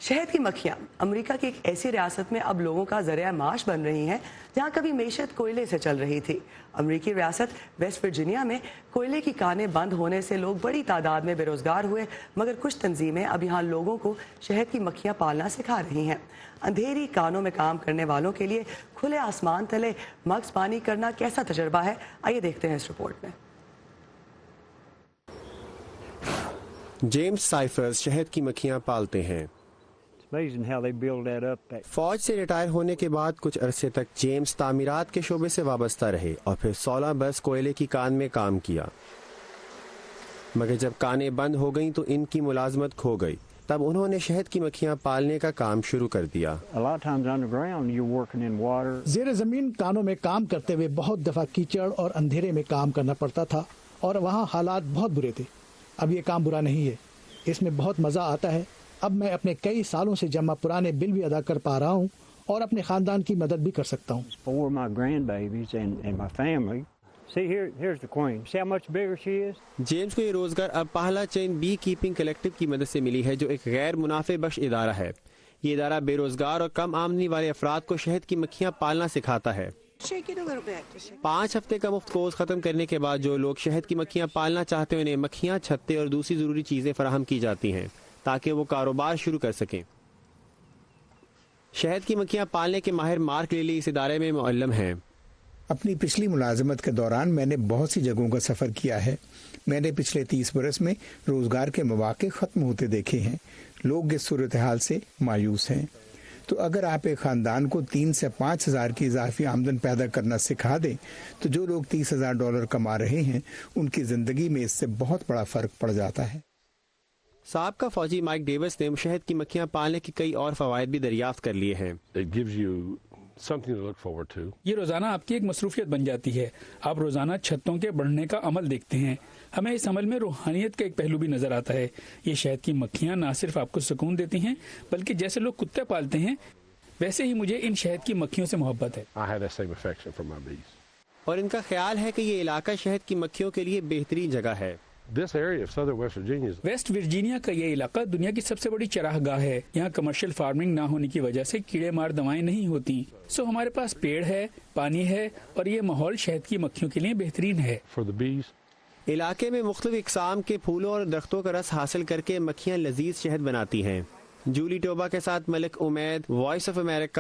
शहद की मक्खियाँ अमेरिका की एक ऐसी रियासत में अब लोगों का जरिया माश बन रही हैं जहाँ कभी मेशत कोयले से चल रही थी। अमेरिकी रियासत वेस्ट वर्जीनिया में कोयले की कानें बंद होने से लोग बड़ी तादाद में बेरोजगार हुए, मगर कुछ तंजीमें अब यहाँ लोगों को शहद की मक्खियाँ पालना सिखा रही हैं। अंधेरी कानों में काम करने वालों के लिए खुले आसमान तले मग्स पानी करना कैसा तजर्बा है, आइए देखते हैं इस रिपोर्ट में। जेम्स साइफर्स शहद की मक्खियाँ पालते हैं। फौज से रिटायर होने के बाद कुछ अरसे तक जेम्स तामीरात के शोबे से वाबस्ता रहे और फिर 16 बरस कोयले की कान में काम किया, मगर जब कानें बंद हो गईं तो इनकी मुलाजमत खो गई। तब उन्होंने शहद की मक्खियाँ पालने का काम शुरू कर दिया। ज़ेरे ज़मीन कानों में काम करते हुए बहुत दफ़ा कीचड़ और अंधेरे में काम करना पड़ता था और वहाँ हालात बहुत बुरे थे। अब ये काम बुरा नहीं है, इसमें बहुत मज़ा आता है। अब मैं अपने कई सालों से जमा पुराने बिल भी अदा कर पा रहा हूँ और अपने खानदान की मदद भी कर सकता हूँ। जेम्स को ये रोजगार अब पहला चेन बी कीपिंग कलेक्टिव की मदद से मिली है, जो एक गैर मुनाफे बख्श इदारा है। ये इदारा बेरोजगार और कम आमदनी वाले अफराद को शहद की मक्खियाँ पालना सिखाता है। 5 हफ्ते का मुफ्त कोर्स खत्म करने के बाद जो लोग शहद की मक्खियाँ पालना चाहते हैं उन्हें मक्खियाँ, छत्ते और दूसरी जरूरी चीजें फराहम की जाती हैं ताकि वो कारोबार शुरू कर सकें। शहद की मक्खियाँ पालने के माहिर मार्क लिली इस इदारे में मुअल्लिम हैं। अपनी पिछली मुलाजमत के दौरान मैंने बहुत सी जगहों का सफ़र किया है। मैंने पिछले 30 बरस में रोज़गार के मौके ख़त्म होते देखे हैं। लोग इस सूरत हाल से मायूस हैं। तो अगर आप एक ख़ानदान को 3 से 5 हज़ार की इजाफी आमदन पैदा करना सिखा दें तो जो लोग $30,000 कमा रहे हैं उनकी ज़िंदगी में इससे बहुत बड़ा फ़र्क पड़ जाता है। साबका फौजी माइक डेविस ने शहद की मक्खियाँ पालने के कई और फवायद भी दरियाफ्त कर लिए हैं। ये रोजाना आपकी एक मसरूफियत बन जाती है। आप रोजाना छत्तों के बढ़ने का अमल देखते हैं। हमें इस अमल में रूहानियत का एक पहलू भी नजर आता है। ये शहद की मक्खियाँ न सिर्फ आपको सुकून देती हैं, बल्कि जैसे लोग कुत्ते पालते हैं वैसे ही मुझे इन शहद की मक्खियों से मोहब्बत है। और इनका ख्याल है कि ये इलाका शहद की मक्खियों के लिए बेहतरीन जगह है। वेस्ट वर्जीनिया का ये इलाका दुनिया की सबसे बड़ी चरागाह है। यहाँ कमर्शियल फार्मिंग ना होने की वजह से कीड़े मार दवाएं नहीं होती। सो हमारे पास पेड़ है, पानी है और ये माहौल शहद की मक्खियों के लिए बेहतरीन है। इलाके में मुख्तलिफ इकसाम के फूलों और दरख्तों का रस हासिल करके मक्खियाँ लजीज शहद बनाती हैं। जूली टोबा के साथ Malik Umaid, voice of America.